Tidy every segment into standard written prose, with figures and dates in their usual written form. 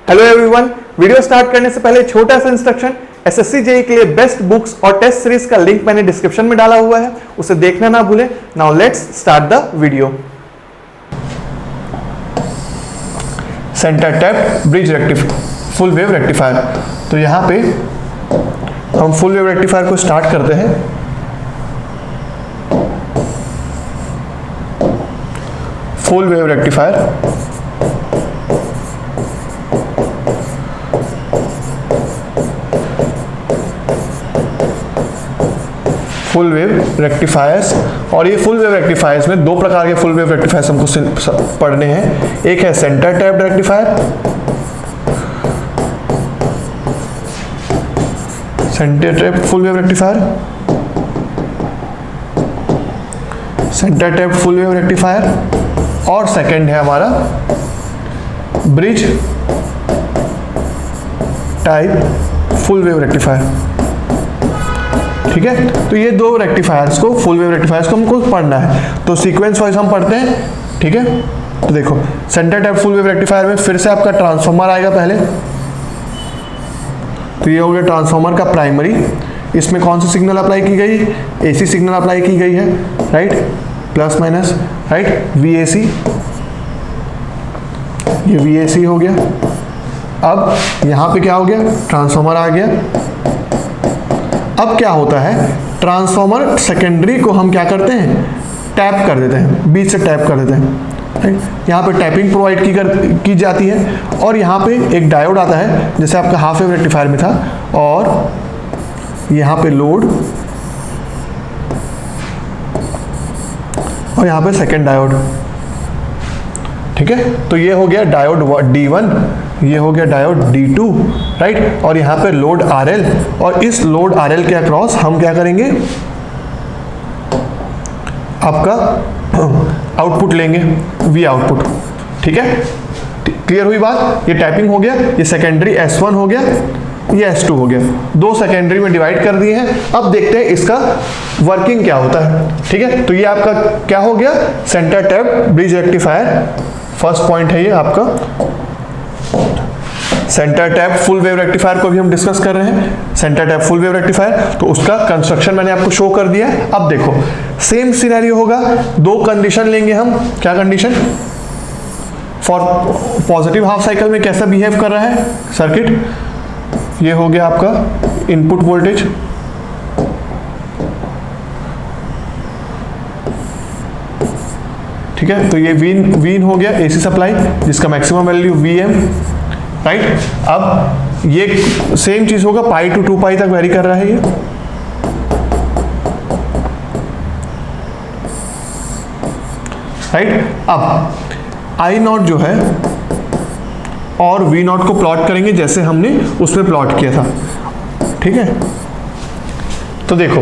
Hello everyone, video start करने से पहले छोटा सा इंस्ट्रक्शन। एसएससी जेईई के लिए बेस्ट बुक्स और टेस्ट सीरीज का लिंक मैंने डिस्क्रिप्शन में डाला हुआ है, उसे देखना ना भूलें। Now let's start the video. Centre tap bridge rectifier, full wave rectifier. तो यहाँ पे हम फुल वेव रेक्टिफायर को स्टार्ट करते हैं। Full wave rectifier full wave rectifiers. और ये फुल वेव रेक्टिफायर्स में दो प्रकार के फुल वेव रेक्टिफायर्स हमको पढ़ने हैं। एक है centre tapped rectifier, centre tapped full wave rectifier, centre tapped full wave rectifier. और सेकंड है हमारा bridge type full wave rectifier. ठीक है, तो ये दो रेक्टिफायर्स को, फुल वेव रेक्टिफायर्स को हमको पढ़ना है। तो सीक्वेंस वाइज हम पढ़ते हैं। ठीक है, तो देखो centre tap full wave rectifier में फिर से आपका ट्रांसफार्मर आएगा पहले। तो ये हो गया ट्रांसफार्मर का प्राइमरी। इसमें कौन सी सिग्नल अप्लाई की गई? एसी सिग्नल अप्लाई की गई है, right, plus minus, right, VAC. ये वीएसी हो गया। अब यहाँ पे क्या हो गया? ट्रांसफार्मर आ गया। अब क्या होता है, ट्रांसफार्मर सेकेंडरी को हम क्या करते हैं? टैप कर देते हैं, बीच से टैप कर देते हैं, राइट। यहाँ पे टैपिंग प्रोवाइड की जाती है। और यहाँ पे एक डायोड आता है, जैसे आपका हाफ वेव रेक्टिफायर में था। और यहाँ पे लोड, और यहाँ पे सेकेंड डायोड। ठीक है, तो ये हो गया डायोड D1, ये हो गया डायोड D2, राइट। और यहाँ पे लोड RL, और इस लोड RL के अक्रॉस हम क्या करेंगे? आपका आउटपुट लेंगे, V आउटपुट। ठीक है, क्लियर हुई बात? ये टैपिंग हो गया, ये सेकेंडरी S1 हो गया, ये S2 हो गया। दो सेकेंडरी में डिवाइड कर दिए हैं। अब देखते हैं इसका वर्किंग क्या होता है। ठीक है, तो ये आपका क्या हो गया? Centre tap bridge rectifier. First point है ये आपका। Centre tap full wave rectifier को भी हम डिस्कस कर रहे हैं। Centre tap full wave rectifier, तो उसका कंस्ट्रक्शन मैंने आपको शो कर दिया है। अब देखो सेम सिनेरियो होगा, दो कंडीशन लेंगे हम। क्या condition? For positive half cycle में कैसा बिहेव कर रहा है सर्किट? ये हो गया आपका इनपुट वोल्टेज, ठीक है। तो ये वीन हो गया एसी सप्लाई, जिसका मैक्सिमम वैल्यू Vm, राइट। अब ये सेम चीज होगा, पाई टू 2 पाई तक वेरी कर रहा है ये, राइट। अब I0 जो है और V0 को प्लॉट करेंगे जैसे हमने उसमें प्लॉट किया था। ठीक है, तो देखो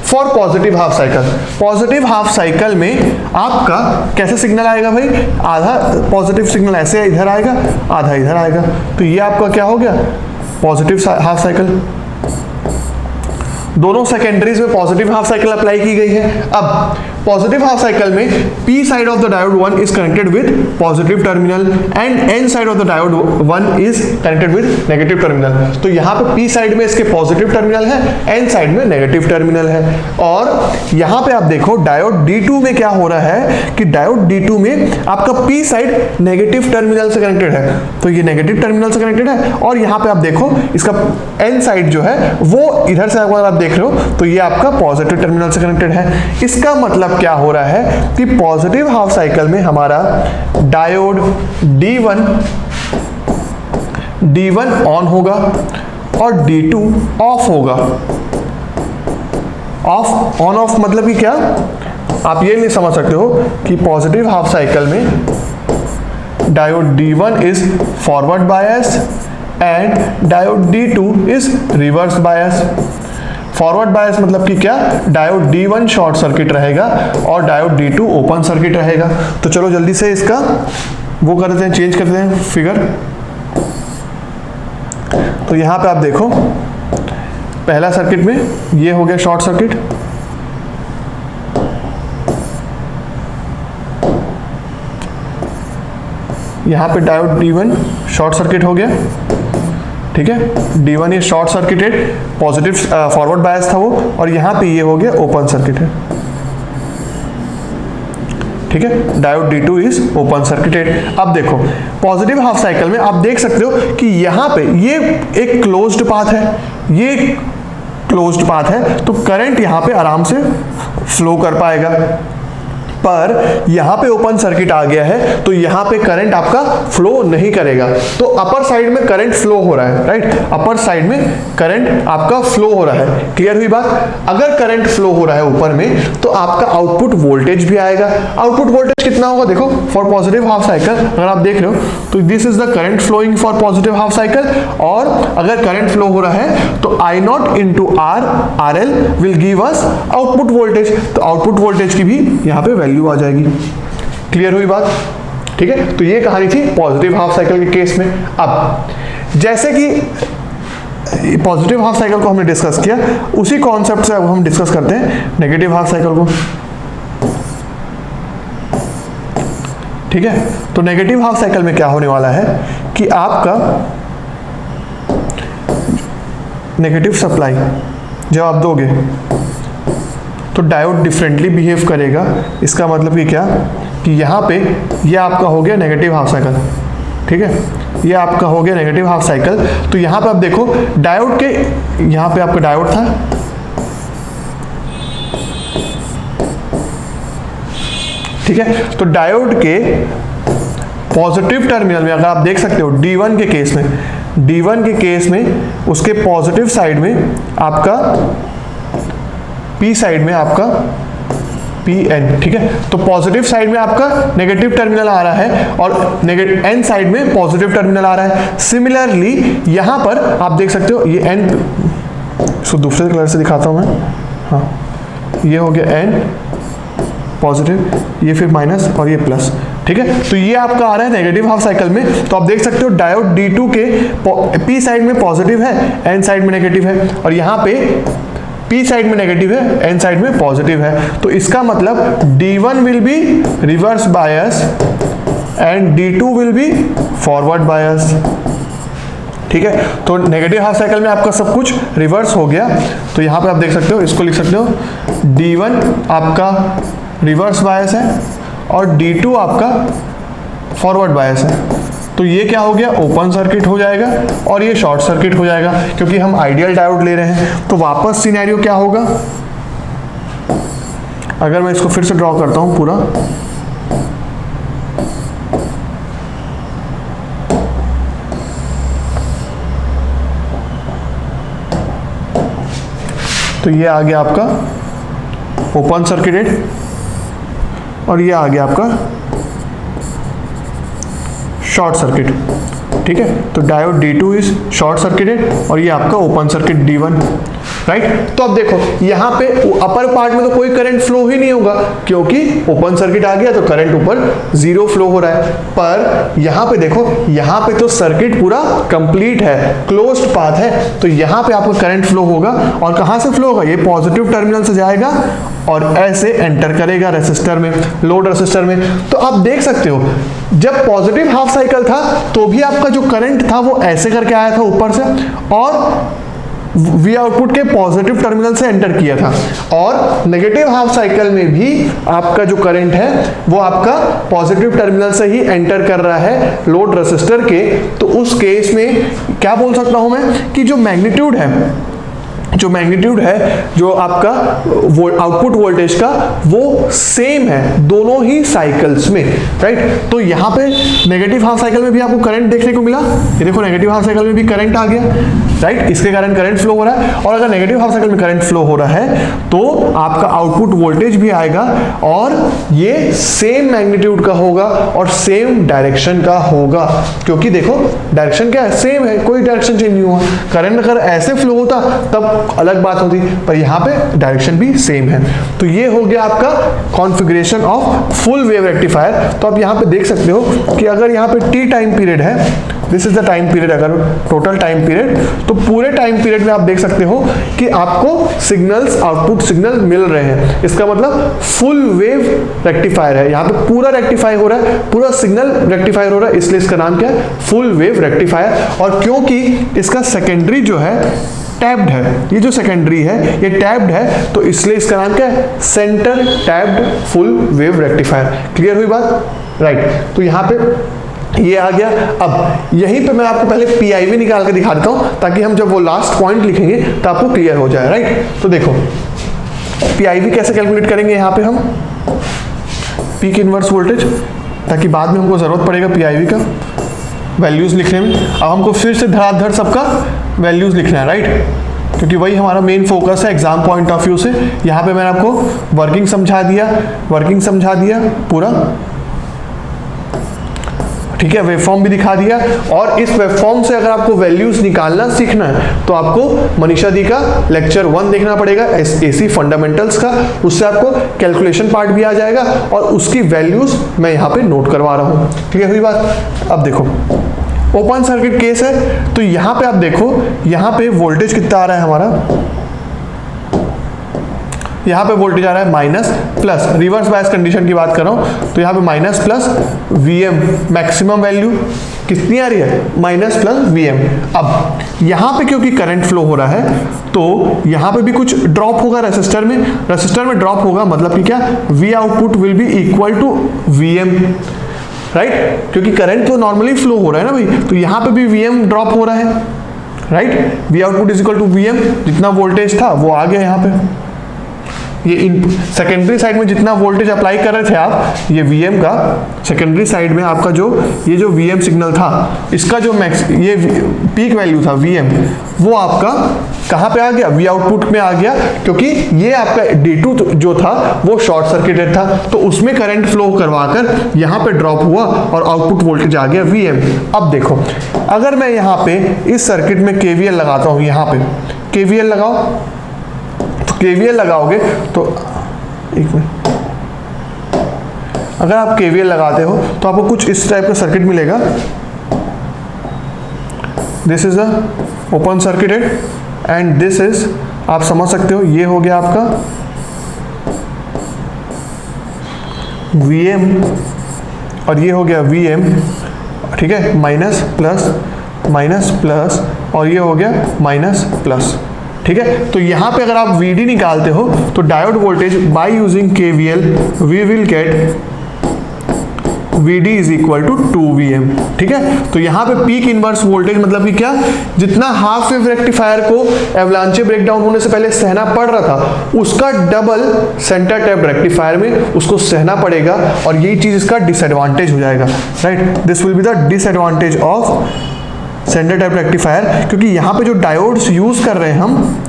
for positive half cycle, positive half cycle में आपका कैसे सिग्नल आएगा भाई? आधा पॉजिटिव सिग्नल ऐसे इधर आएगा, आधा इधर आएगा। तो ये आपका क्या हो गया? Positive half cycle. दोनों सेकेंडरीज में पॉजिटिव हाफ साइकिल अप्लाई की गई है। अब पॉजिटिव हाफ साइकिल में P side of the diode 1 is connected with positive terminal and N side of the diode 1 is connected with negative terminal. तो यहाँ पे P साइड में इसके पॉजिटिव टर्मिनल है, N साइड में नेगेटिव टर्मिनल है। और यहाँ पे आप देखो डायोड D2 में क्या हो रहा है कि डायोड D2 में आपका P साइड नेगेटिव टर्मिनल से कनेक्टेड है। तो ये नेगेटिव टर्मिनल से कनेक्टेड है। और यहाँ पे आप देखो इसका N साइड जो है वो इधर से अगर आप देख रहे हो तो ये आपका पॉजिटिव टर्मिनल से कनेक्टेड है। इसका मतलब क्या हो रहा है कि पॉजिटिव हाफ साइकिल में हमारा डायोड D1 ऑन होगा और D2 ऑफ होगा। ऑफ, ऑन ऑफ मतलब कि क्या? आप ये नहीं समझ सकते हो कि पॉजिटिव हाफ साइकिल में diode D1 is forward bias and diode D2 is reverse bias. Forward bias मतलब कि क्या? डायोड D1 शॉर्ट सर्किट रहेगा और डायोड D2 ओपन सर्किट रहेगा। तो चलो जल्दी से इसका वो करते हैं, चेंज करते हैं फिगर। तो यहां पे आप देखो पहला सर्किट में ये हो गया शॉर्ट सर्किट, यहाँ पे डायोड D1 शॉर्ट सर्किट हो गया, ठीक है। D1 ये short circuited, positive forward bias था वो, और यहाँ पे ये हो गया ओपन सर्किट है, ठीक है। Diode D2 is open circuited. अब देखो पॉजिटिव हाफ साइकिल में आप देख सकते हो कि यहाँ पे ये एक क्लोज्ड पाथ है, ये क्लोज्ड पाथ है, तो करंट यहाँ पे आराम से फ्लो कर पाएगा। पर यहाँ पे ओपन सर्किट आ गया है तो यहाँ पे करंट आपका फ्लो नहीं करेगा। तो अपर साइड में करंट फ्लो हो रहा है, राइट, अपर साइड में करंट आपका फ्लो हो रहा है। क्लियर हुई बात? अगर करंट फ्लो हो रहा है ऊपर में तो आपका आउटपुट वोल्टेज भी आएगा। आउटपुट वोल्टेज कितना होगा? देखो फॉर पॉजिटिव हाफ साइकिल अगर आप देख रहे हो तो this is the current flowing for positive half cycle, और अगर करंट फ्लो हो रहा है तो I0 into RL will give us output voltage. तो आउटपुट वोल्टेज की भी यहाँ पे वैल्यू आ जाएगी। क्लियर हुई बात? ठीक है, तो ये कहानी थी पॉजिटिव हाफ साइकिल के केस में। अब जैसे कि पॉजिटिव हाफ साइकिल को हमने डिस्कस किया, उसी कॉन्सेप्ट से अब हम डिस्कस करते हैं नेगेटिव हाफ साइकिल को। ठीक है, तो नेगेटिव हाफ साइकिल में क्या होने वाला है कि आपका नेगेटिव सप्लाई जब आप दोगे तो डायोड डिफरेंटली बिहेव करेगा। इसका मतलब कि क्या कि यहाँ पे ये आपका हो गया नेगेटिव हाफ साइकिल, ठीक है, ये आपका हो गया नेगेटिव हाफ साइकिल। तो यहाँ पे आप देखो डायोड के, यहाँ पे आपका डायोड था, ठीक है, तो डायोड के पॉजिटिव टर्मिनल में अगर आप देख सकते हो D1 के केस में, D1 के केस में उसके पॉजिटिव साइड में आपका P साइड में आपका PN, ठीक है, तो पॉजिटिव साइड में आपका नेगेटिव टर्मिनल आ रहा है और नेगेटिव N साइड में पॉजिटिव टर्मिनल आ रहा है। सिमिलरली यहां पर आप देख सकते हो ये N, इसको दूसरे कलर से दिखाता हूं मैं, हाँ, ये हो गया N पॉजिटिव, ये फिर माइनस और ये प्लस, ठीक है। तो ये आपका आ रहा है नेगेटिव हाफ साइकिल में। तो आप देख सकते हो डायोड D2 के P साइड में पॉजिटिव है, N साइड में नेगेटिव है, और यहाँ पे P साइड में नेगेटिव है, N साइड में पॉजिटिव है। तो इसका मतलब D1 will be reverse bias and D2 will be forward bias, ठीक है। तो नेगेटिव हाफ साइकिल में आपका सब कुछ रिवर्स हो गया। तो यहाँ पे आप देख सकते हो, इसको लिख सकते हो D1 आपका रिवर्स बायस है और D2 आपका फॉरवर्ड बायस है। तो ये क्या हो गया? ओपन सर्किट हो जाएगा और ये शॉर्ट सर्किट हो जाएगा, क्योंकि हम आइडियल डायोड ले रहे हैं। तो वापस सिनेरियो क्या होगा? अगर मैं इसको फिर से ड्रॉ करता हूं पूरा, तो ये आ गया आपका ओपन सर्किटेड और ये आ गया आपका शॉर्ट सर्किट, ठीक है। तो diode D2 is short circuited और ये आपका ओपन सर्किट D1, राइट। तो अब देखो यहाँ पे अपर पार्ट में तो कोई करंट फ्लो ही नहीं होगा, क्योंकि ओपन सर्किट आ गया तो करंट ऊपर जीरो फ्लो हो रहा है। पर यहाँ पे देखो, यहाँ पे तो सर्किट पूरा कंप्लीट है, क्लोज्ड पाथ है, तो यहाँ पे आपका करंट फ्लो होगा। और कहाँ से फ्लो होगा? ये पॉजिटिव टर्मिनल से जाएगा और ऐसे एंटर करेगा रेसिस्टर में, लोड रेसिस्टर में। तो आप देख सकते हो जब पॉजिटिव हाफ साइकिल था तो भी आपका जो करंट था वो ऐसे करके आया था ऊपर से, और V आउटपुट के पॉजिटिव टर्मिनल से एंटर किया था। और नेगेटिव हाफ साइकिल में भी आपका जो करंट है वो आपका पॉजिटिव टर्मिनल से ही एंटर कर रहा है लोड रेसिस्टर के। तो उस केस में क्या बोल सकता हूं मैं कि जो मैग्नीट्यूड है जो आपका आउटपुट वोल्टेज का वो सेम है दोनों ही साइकिल्स में, राइट। तो यहाँ पे नेगेटिव हाफ साइकिल में भी आपको करंट देखने को मिला, ये देखो नेगेटिव हाफ साइकिल में भी करंट आ गया, राइट, इसके कारण करंट फ्लो हो रहा है। और अगर नेगेटिव हाफ साइकिल में करंट फ्लो हो रहा है तो आपका आउटपुट वोल्टेज भी आएगा और ये सेम मैग्नीट्यूड का होगा और सेम डायरेक्शन का होगा, क्योंकि देखो डायरेक्शन क्या है? सेम है, कोई डायरेक्शन चेंज नहीं हुआ। करंट अगर ऐसे फ्लो होता तब अलग बात होती, पर यहाँ पे डायरेक्शन भी सेम है। तो ये हो गया आपका configuration of full wave rectifier. तो आप यहाँ पे देख सकते हो कि अगर यहाँ पे T टाइम पीरियड है this is the time period, अगर टोटल टाइम पीरियड, तो पूरे टाइम पीरियड में आप देख सकते हो कि आपको सिग्नल्स, आउटपुट सिग्नल मिल रहे हैं। इसका मतलब फुल वेव रेक्टिफायर है, यहाँ पे पूरा रेक्टिफाई हो रहा है, पूरा सिग्नल रेक्टिफाई हो रहा है, इसलिए इसका नाम क्या है, फुल वेव रेक्टिफायर। और क्योंकि इसका सेकेंडरी जो है टैब्ड है, ये जो सेकेंडरी है ये टैब्ड है, तो इसलिए इसका नाम क्या है, centre tabbed full wave rectifier. Clear हुई बात? राइट, तो यहाँ पे ये आ गया। अब यहीं पे मैं आपको पहले पीआईवी निकाल के दिखा देता हूं, ताकि हम जब वो लास्ट पॉइंट लिखेंगे तो आपको क्लियर हो जाए। राइट, तो देखो पीआईवी कैसे कैलकुलेट करेंगे, यहाँ पे हम पीक इनवर्स वोल्टेज, ताकि बाद में हमको जरूरत पड़ेगा पीआईवी का वैल्यूज लिखने में। अब हमको फिर से धड़ाधड़ सबका वैल्यूज लिखना है, राइट, क्योंकि वही हमारा मेन फोकस है एग्जाम पॉइंट ऑफ व्यू से। यहाँ पे मैंने आपको वर्किंग समझा दिया पूरा, ठीक है, वेवफॉर्म भी दिखा दिया। और इस वेवफॉर्म से अगर आपको वैल्यूज निकालना सीखना है तो आपको मनीषा दी का लेक्चर 1 देखना पड़ेगा, एसी फंडामेंटल्स का, उससे आपको कैलकुलेशन पार्ट भी आ जाएगा और उसकी वैल्यूज मैं यहाँ पे नोट करवा रहा हूँ। ठीक है, हुई बात? अब देखो ओपन सर्किट केस है, तो यहाँ पे आप देखो, यहाँ पे वोल्टेज कितना आ रहा है हमारा, यहाँ पे वोल्टेज आ रहा है minus plus, reverse bias condition की बात कर रहा हूँ, तो यहाँ पे minus plus Vm, maximum value कितनी आ रही है, माइनस प्लस Vm। अब यहाँ पे क्योंकि करंट फ्लो हो रहा है, तो यहाँ पे भी कुछ ड्रॉप होगा रेसिस्टर में ड्रॉप होगा, मतलब कि क्या, V output will be equal to Vm, right, क्योंकि करंट तो नॉर्मली फ्लो हो रहा है ना भाई, तो यहाँ पे भी Vm ड्रॉप हो रहा है, right, V output is equal to Vm, जितना वोल्टेज था वो आ गया यहाँ पे। ये सेकेंडरी साइड में जितना वोल्टेज अप्लाई कर रहे थे आप, ये Vm का सेकेंडरी साइड में आपका ये जो Vm सिग्नल था, इसका जो ये पीक वैल्यू था Vm, वो आपका कहाँ पे आ गया, V आउटपुट में आ गया, क्योंकि ये आपका D2 जो था वो शॉर्ट सर्किटेड था, तो उसमें करंट फ्लो करवाकर यहाँ पे ड्रॉप हुआ और आउटपुट वोल्टेज आ गया Vm। अब देखो, अगर मैं यहाँ पे इस सर्किट में KVL लगाता हूँ, यहाँ पे KVL लगाओ, KVL लगाओगे तो एक मिनट, अगर आप KVL लगाते हो तो आपको कुछ इस टाइप का सर्किट मिलेगा। This is a open circuited and this is, आप समझ सकते हो, ये हो गया आपका Vm और ये हो गया Vm, ठीक है, माइनस प्लस और ये हो गया माइनस प्लस। ठीक है, तो यहां पे अगर आप VD निकालते हो तो diode voltage by using KVL we will get VD is equal to 2Vm। ठीक है, तो यहाँ पे पीक इनवर्स वोल्टेज मतलब कि क्या, जितना हाफ वेव रेक्टिफायर को एवलांचे ब्रेकडाउन होने से पहले सहना पड़ रहा था, उसका डबल सेंटर टैप रेक्टिफायर में उसको सहना पड़ेगा, और यही चीज इसका डिसएडवांटेज हो जाएगा। Right, this will be the disadvantage of centre type rectifier, क्योंकि यहाँ पे जो डायोड्स यूज कर रहे हैं हम,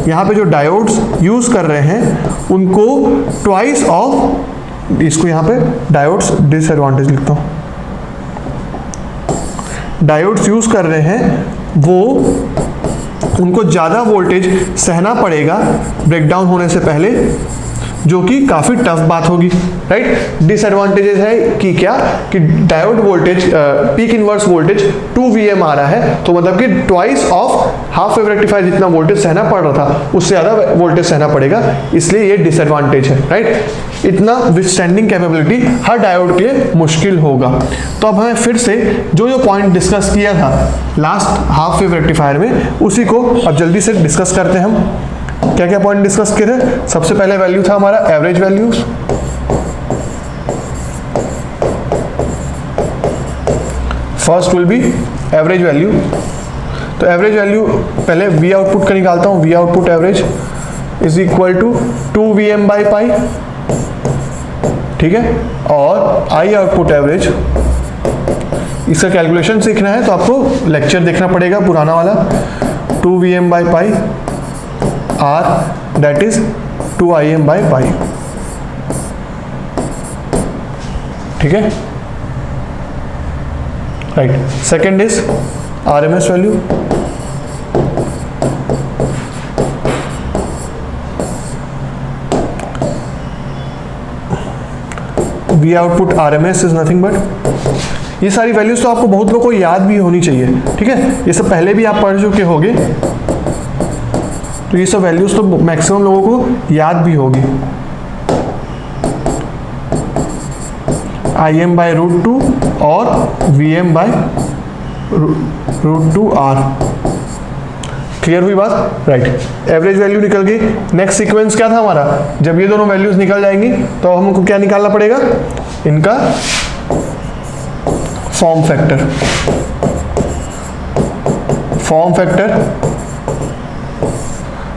यहाँ पे जो डायोड्स यूज कर रहे हैं उनको ट्वाइस ऑफ, इसको यहाँ पे डायोड्स डिसएडवांटेज लिखता हूँ, डायोड्स यूज कर रहे हैं वो उनको ज़्यादा वोल्टेज सहना पड़ेगा ब्रेकडाउन होने से पहले, जो कि काफ़ी टफ बात होगी। राइट, डिसएडवांटेजेस है कि क्या, कि diode voltage peak inverse voltage 2Vm आ रहा है, तो मतलब कि twice of half wave rectifier जितना वोल्टेज सहना पड़ रहा था उससे ज़्यादा वोल्टेज सहना पड़ेगा, इसलिए ये डिसएडवांटेज है। राइट, इतना विथस्टैंडिंग कैपेबिलिटी हर डायोड के लिए मुश्किल होगा। तो अब हमें फिर से जो पॉइंट डिस्कस किया था लास्ट हाफ वेव रेक्टिफायर में, उसी को अब जल्दी से डिस्कस करते हैं। हम क्या क्या पॉइंट डिस्कस किए थे? सबसे पहले वैल्यू था हमारा average values, first will be average value. तो एवरेज वैल्यू पहले V आउटपुट का निकालता हूं, V output average is equal to 2Vm by pi, ठीक है, और I आउटपुट एवरेज, इसका कैलकुलेशन सीखना है तो आपको लेक्चर देखना पड़ेगा पुराना वाला, 2Vm by pi R that is 2Im by pi। ठीक है, right. Second is RMS value, V output RMS is nothing but ये सारी वैल्यूज तो आपको बहुत लोगों को याद भी होनी चाहिए, ठीक है, ये सब पहले भी आप पढ़ चुके होंगे, तो ये सब वैल्यूज तो मैक्सिमम लोगों को याद भी होगी। Im/√2 और Vm/√2r। क्लियर हुई बात? राइट। एवरेज वैल्यू निकल गई। नेक्स्ट सीक्वेंस क्या था हमारा? जब ये दोनों वैल्यूज निकल जाएंगी तो हमको क्या निकालना पड़ेगा? इनका फॉर्म फैक्टर। फॉर्म फैक्टर,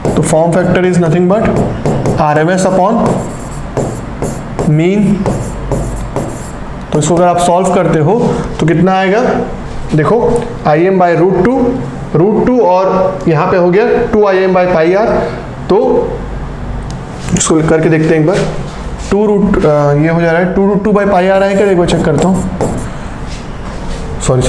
तो form factor is nothing but RMS upon mean. तो इसको अगर आप सॉल्व करते हो तो कितना आएगा? देखो Im/√2 और यहाँ पे हो गया 2Im/πr, तो इसको करके देखते हैं एक बार। ये हो जा रहा है 2√2/πr है क्या? एक बार चेक करता हूँ, सॉरी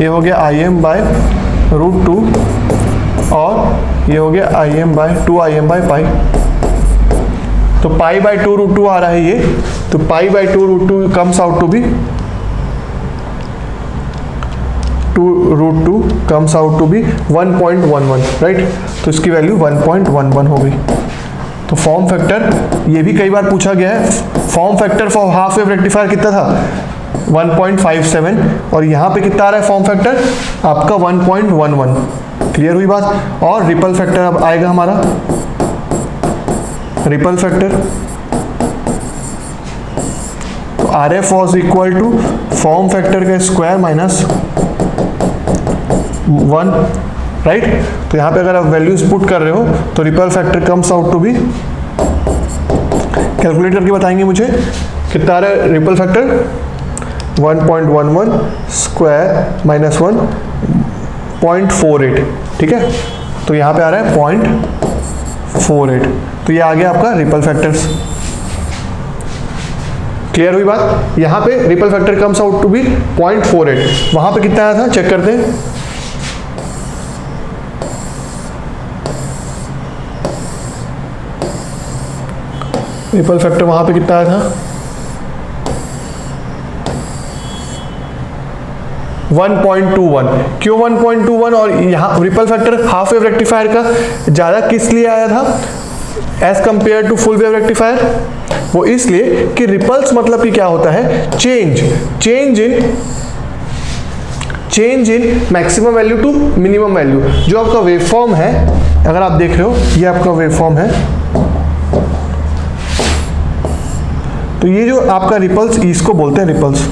ये हो गया Im/√2 और ये हो गया2Im/π। तो π/2√2 आ रहा है ये, तो π/2√2 comes out to be 2√2 comes out to be 1.11, right. तो इसकी वैल्यू 1.11 हो गई। तो फॉर्म फैक्टर, ये भी कई बार पूछा गया है, form factor for half wave rectifier कितना था? 1.57, और यहाँ पे कितना आ रहा है फॉर्म फैक्टर आपका? 1.11। क्लियर हुई बात? और रिपल फैक्टर अब आएगा हमारा, रिपल फैक्टर, तो RF was equal to form factor का स्क्वायर माइनस 1, राइट। तो यहाँ पे अगर आप वैल्यूज पुट कर रहे हो तो ripple factor comes out to be, calculate करके बताएंगे मुझे कितना आ रहा है रिपल फैक्टर? 1.11 स्क्वायर माइनस 1 0.48, ठीक है। तो यहाँ पे आ रहा है 0.48, तो ये आ गया आपका रिपल फैक्टर्स। क्लियर हुई बात? यहाँ पे ripple factor comes out to be 0.48, वहां पे कितना आया था चेक करते हैं। रिपल फैक्टर वहां पे कितना आया था? 1.21। क्यों 1.21? और यहाँ ripple factor half wave rectifier का ज़्यादा किस लिए आया था as compare to full wave rectifier? वो इसलिए कि रिपल्स मतलब कि क्या होता है? Change in maximum value to minimum value. जो आपका वेवफॉर्म है, अगर आप देख रहे हो ये आपका वेवफॉर्म है, तो ये जो आपका रिपल्स, इसको बोलते हैं रिपल्स,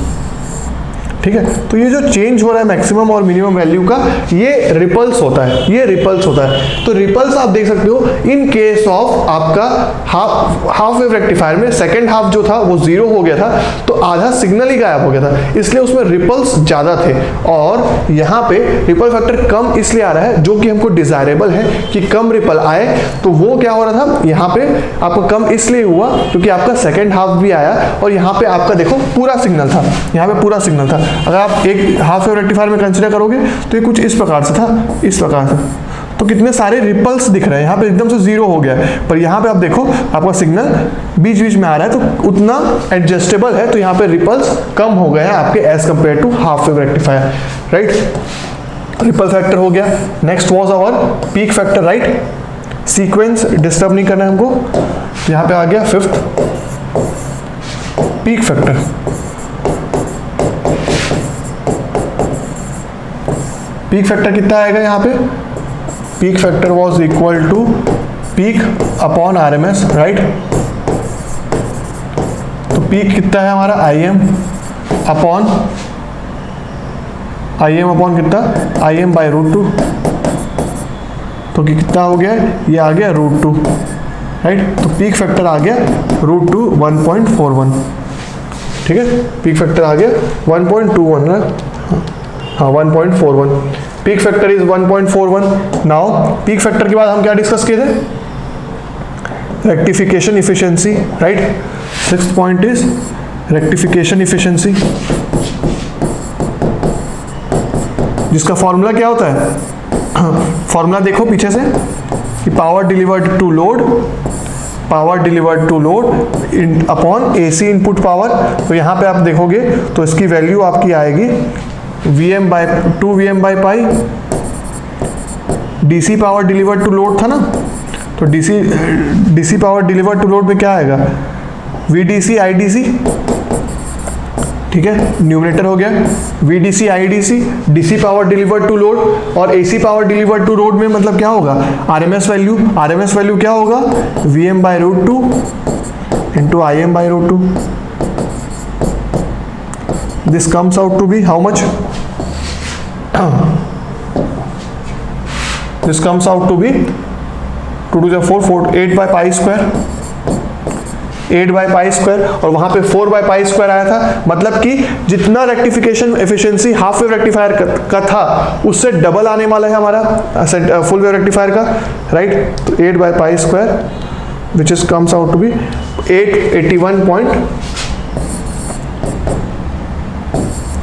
ठीक है। तो ये जो चेंज हो रहा है मैक्सिमम और मिनिमम वैल्यू का, ये रिपल्स होता है, ये रिपल्स होता है। तो रिपल्स आप देख सकते हो इन केस ऑफ आपका हाफ वेव रेक्टिफायर में सेकंड हाफ जो था वो 0 हो गया था, तो आधा सिग्नल ही गायब हो गया था, इसलिए उसमें रिपल्स ज़्यादा थे। और यहाँ पे रिपल फैक्टर कम इसलिए आ रहा है, जो कि हमको डिजायरेबल है कि कम रिपल आए। तो वो क्या हो रहा था यहाँ पे आपको कम इसलिए हुआ क्योंकि आपका सेकेंड हाफ भी आया, और यहाँ पे आपका देखो पूरा सिग्नल था, यहाँ पे पूरा सिग्नल था। अगर आप एक हाफ वेव रेक्टिफायर में कंसीडर करोगे तो ये कुछ इस प्रकार से था, इस प्रकार से। तो कितने सारे रिपल्स दिख रहे हैं, यहाँ पे एकदम से 0 हो गया है, पर यहाँ पे आप देखो आपका सिग्नल बीच बीच में आ रहा है, तो उतना एडजस्टेबल है, तो यहाँ पे रिपल्स कम हो गए हैं आपके as compare to half wave rectifier, right. Ripple factor हो गया। Next was our peak factor, right. Sequence disturb नहीं करना है हमको, तो यहाँ पे आ गया 5th peak factor. Peak factor कितना आएगा यहाँ पे? Peak factor was equal to peak upon RMS, right. तो पीक कितना है हमारा? Im अपॉन कितना? Im/√2। तो कितना हो गया? ये आ गया √2, राइट। तो पीक फैक्टर आ गया √2 1.41, ठीक है। पीक फैक्टर आ गया 1.21 ना, हाँ 1.41। Peak factor is 1.41। Now peak factor के बाद हम क्या डिस्कस किए थे? Rectification efficiency, right. 6th point is rectification efficiency, जिसका फॉर्मूला क्या होता है? फॉर्मूला देखो पीछे से कि power delivered to load power delivered to load upon AC input power. तो यहाँ पे आप देखोगे तो इसकी वैल्यू आपकी आएगी Vm by 2 Vm by pi. DC power delivered to load था ना, तो DC power delivered to load में क्या आएगा, VDC IDC, ठीक है, न्यूमरेटर हो गया VDC IDC, DC power delivered to load, और AC power delivered to load में मतलब क्या होगा, RMS वैल्यू क्या होगा, Vm by root 2 into Im by root 2। This comes out to be how much, this comes out to be 2 to the 4 8 by pi square, 8 by pi square, और वहां पे 4 bye pi square आया था। मतलब कि जितना rectification efficiency half wave rectifier का था उससे डबल आने वाला है हमारा फुल वेव रेक्टिफायर का, राइट। तो 8 by pi square which is comes out to be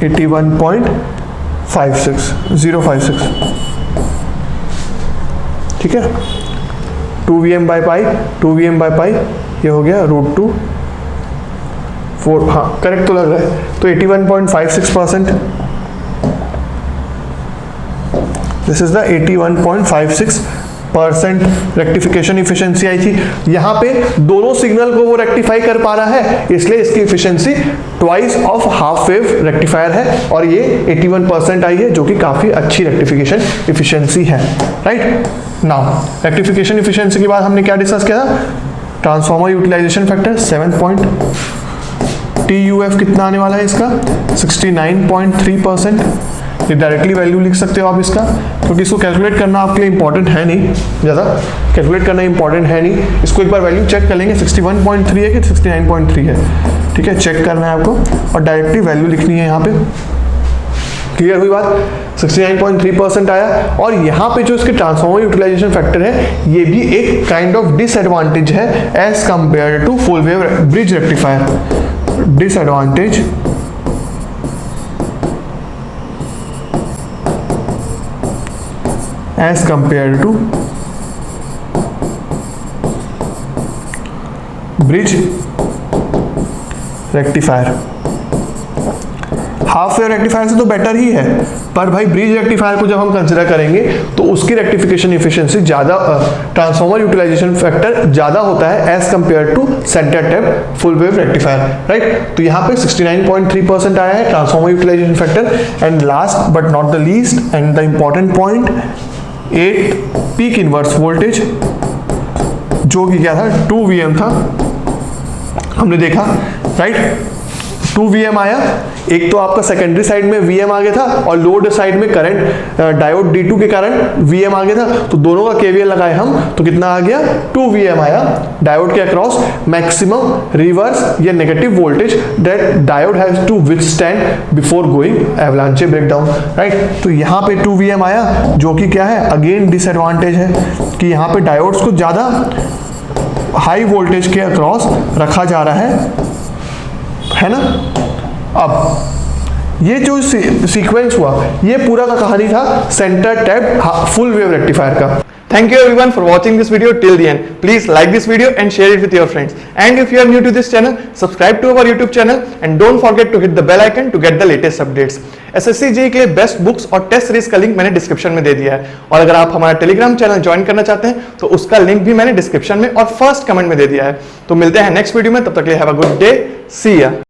81.056, ठीक है। 2 Vm by pi, 2 Vm by pi, ये हो गया रूट 2 4, हाँ करेक्ट तो लग रहा है। तो 81.56%, this is the 81.56% rectification efficiency आई थी। यहाँ पे दोनों सिग्नल को वो रेक्टिफाई कर पा रहा है, इसलिए इसकी efficiency twice of half wave rectifier है, और ये 81% आई है, जो कि काफी अच्छी रेक्टिफिकेशन इफिशिएंसी है, राइट। नाउ रेक्टिफिकेशन इफिशिएंसी के बाद हमने क्या डिस्कस किया था, ट्रांसफॉर्मर यूटिलाइजेशन फैक्टर 7 TUF कितना आने वाला है इसका, 69.3%। ये डायरेक्टली वैल्यू लिख सकते हो आप इसका, क्योंकि इसको कैलकुलेट करना आपके लिए इंपॉर्टेंट है नहीं, ज़्यादा कैलकुलेट करना इंपॉर्टेंट है नहीं। इसको एक बार वैल्यू चेक कर लेंगे, 61.3 है कि 69.3 है, ठीक है, चेक करना है आपको, और डायरेक्टली वैल्यू लिखनी है यहाँ पे। क्लियर हुई बात, 69.3% आया। और यहाँ पे जो इसके ट्रांसफॉर्मर यूटिलाइजेशन फैक्टर है, ये भी एक काइंड ऑफ डिसएडवांटेज है as compare to full wave bridge rectifier. Disadvantage as compare to bridge rectifier. Half wave rectifier से तो बेटर ही है, पर भाई ब्रिज रेक्टिफायर को जब हम कंसिडर करेंगे तो उसकी रेक्टिफिकेशन इफिशिएंसी ज़्यादा, ट्रांसफॉर्मर यूटिलाइजेशन फैक्टर ज़्यादा होता है as compare to centre tap full wave rectifier, right. तो यहाँ पे 69.3% आया है transformer utilisation factor. And last but not the least and the important point, 8 peak inverse voltage, जो कि क्या था, 2 Vm था, हमने देखा, राइट। 2 Vm आया, एक तो आपका सेकेंडरी साइड में Vm आ गया था, और लोड साइड में करंट डायोड D2 के कारण Vm आ गया था, तो दोनों का KVL लगाए हम, तो कितना आ गया, 2 Vm आया डायोड के अक्रॉस मैक्सिमम रिवर्स या negative voltage that diode has to withstand before going avalanche breakdown, right. तो यहाँ पे 2 Vm आया, जो कि क्या है, अगेन डिसएडवांटेज है कि यहाँ पे डायोड्स को ज़्यादा हाई वोल्टेज के अक्रॉस रखा जा रहा है ना। अब ये जो सीक्वेंस हुआ, ये पूरा का कहानी था centre tap full wave rectifier का। Thank you everyone for watching this video till the end. Please like this video and share it with your friends. And if you are new to this channel, subscribe to our YouTube channel and don't forget to hit the bell icon to get the latest updates. SSC JEE के लिए best books और test series का link मैंने description में दे दिया है, और अगर आप हमारा टेलीग्राम चैनल ज्वाइन करना चाहते हैं तो उसका लिंक भी मैंने डिस्क्रिप्शन में और फर्स्ट कमेंट में दे दिया है। तो मिलते हैं नेक्स्ट वीडियो में, तब तक के लिए हैव अ गुड डे, सी या।